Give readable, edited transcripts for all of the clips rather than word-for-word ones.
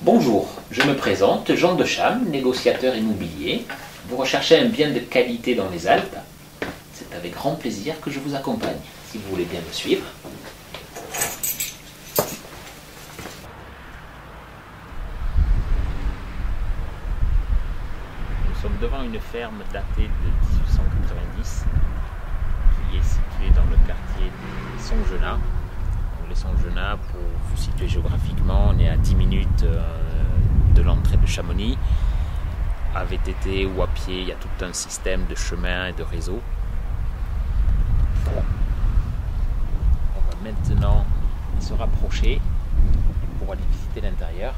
Bonjour, je me présente, Jean Decham, négociateur immobilier. Vous recherchez un bien de qualité dans les Alpes? C'est avec grand plaisir que je vous accompagne, si vous voulez bien me suivre. Nous sommes devant une ferme datée de 1890 qui est située dans le quartier des Songenat. Les Songenat, pour vous situer géographiquement, on est à 10 minutes de l'entrée de Chamonix. À VTT ou à pied, il y a tout un système de chemins et de réseaux. On va maintenant se rapprocher pour aller visiter l'intérieur.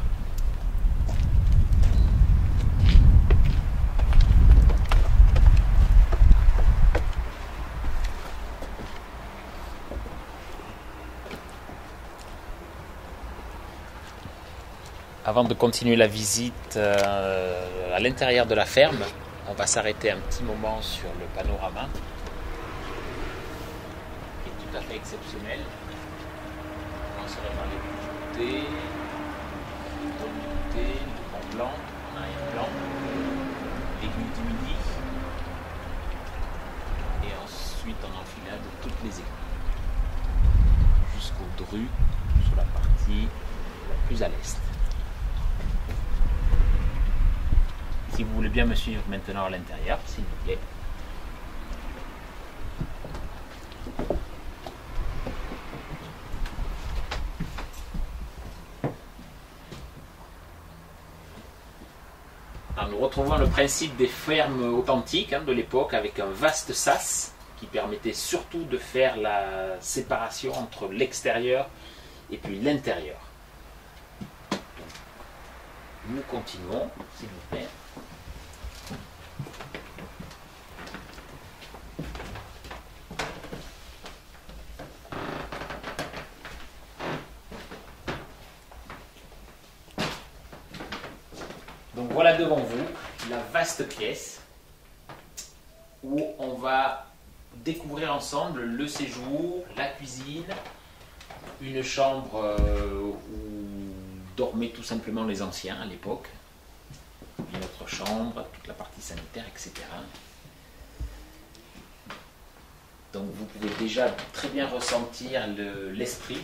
Avant de continuer la visite à l'intérieur de la ferme, on va s'arrêter un petit moment sur le panorama, qui est tout à fait exceptionnel. On commencerait par les buttes du goûter, le Mont Blanc, en arrière-plan, l'aiguille du Midi, et ensuite en enfilade toutes les aiguilles, jusqu'au Dru, sur la partie la plus à l'est. Si vous voulez bien me suivre maintenant à l'intérieur, s'il vous plaît. Alors, nous retrouvons le principe des fermes authentiques de l'époque avec un vaste sas qui permettait surtout de faire la séparation entre l'extérieur et puis l'intérieur. Nous continuons, s'il vous plaît. Donc voilà devant vous la vaste pièce où on va découvrir ensemble le séjour, la cuisine, une chambre où dormaient tout simplement les anciens à l'époque, une autre chambre, toute la partie sanitaire, etc. Donc vous pouvez déjà très bien ressentir l'esprit.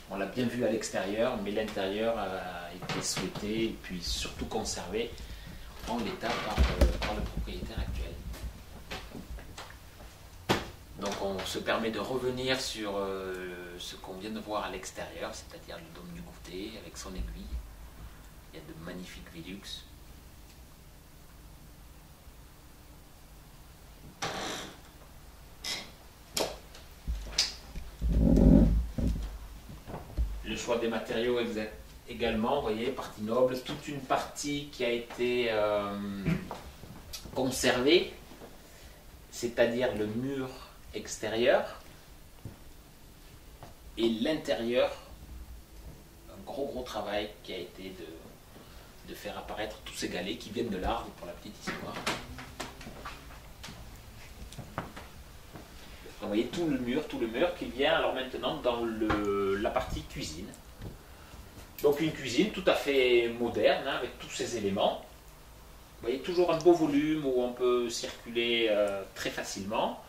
On l'a bien vu à l'extérieur, mais l'intérieur a été souhaité et puis surtout conservé en l'état par le propriétaire actuel. Donc on se permet de revenir sur ce qu'on vient de voir à l'extérieur, c'est-à-dire le dôme du goûter avec son aiguille. Il y a de magnifiques Velux. Le choix des matériaux également, vous voyez, partie noble, toute une partie qui a été conservée, c'est-à-dire le mur extérieur et l'intérieur, un gros travail qui a été de faire apparaître tous ces galets qui viennent de l'Arve pour la petite histoire. Vous voyez tout le mur qui vient alors maintenant dans la partie cuisine. Donc une cuisine tout à fait moderne avec tous ces éléments. Vous voyez toujours un beau volume où on peut circuler très facilement.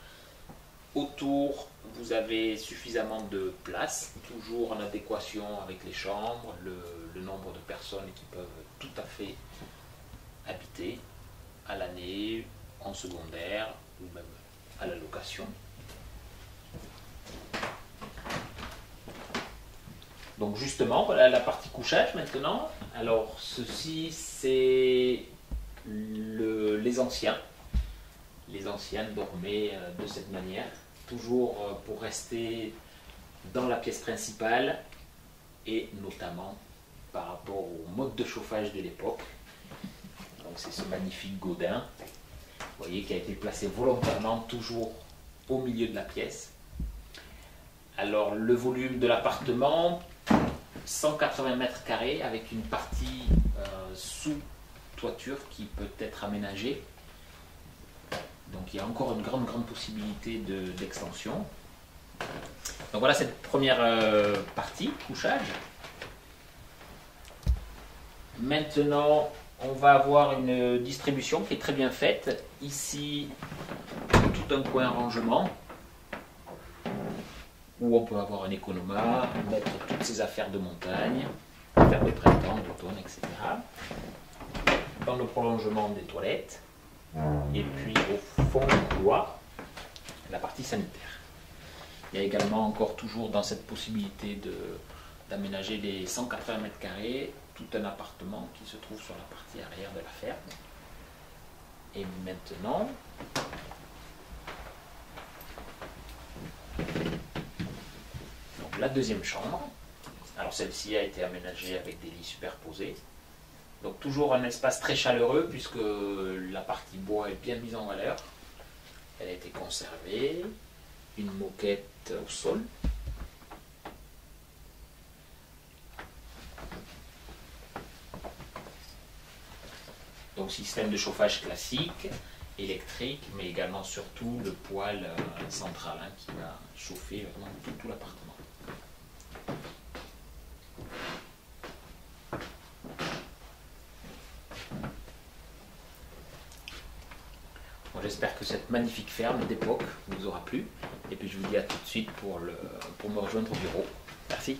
Autour, vous avez suffisamment de place, toujours en adéquation avec les chambres, le nombre de personnes qui peuvent tout à fait habiter à l'année, en secondaire ou même à la location. Donc justement, voilà la partie couchage maintenant. Alors ceci, c'est les anciens. Les anciens dormaient de cette manière, toujours pour rester dans la pièce principale et notamment par rapport au mode de chauffage de l'époque. Donc c'est ce magnifique godin, vous voyez, qui a été placé volontairement toujours au milieu de la pièce. Alors le volume de l'appartement, 180 mètres carrés avec une partie sous toiture qui peut être aménagée. Donc il y a encore une grande possibilité d'extension. Donc voilà cette première partie, couchage. Maintenant, on va avoir une distribution qui est très bien faite. Ici, tout un coin rangement où on peut avoir un économa, mettre toutes ses affaires de montagne, affaires de printemps, d'automne, etc. Dans le prolongement des toilettes. Et puis au fond du couloir, la partie sanitaire. Il y a également encore toujours dans cette possibilité d'aménager les 180 mètres carrés, tout un appartement qui se trouve sur la partie arrière de la ferme. Et maintenant, donc la deuxième chambre. Alors celle-ci a été aménagée avec des lits superposés. Donc toujours un espace très chaleureux puisque la partie bois est bien mise en valeur. Elle a été conservée. Une moquette au sol. Donc système de chauffage classique, électrique, mais également surtout le poêle central qui va chauffer vraiment tout l'appartement. J'espère que cette magnifique ferme d'époque vous aura plu. Et puis je vous dis à tout de suite pour me rejoindre au bureau. Merci.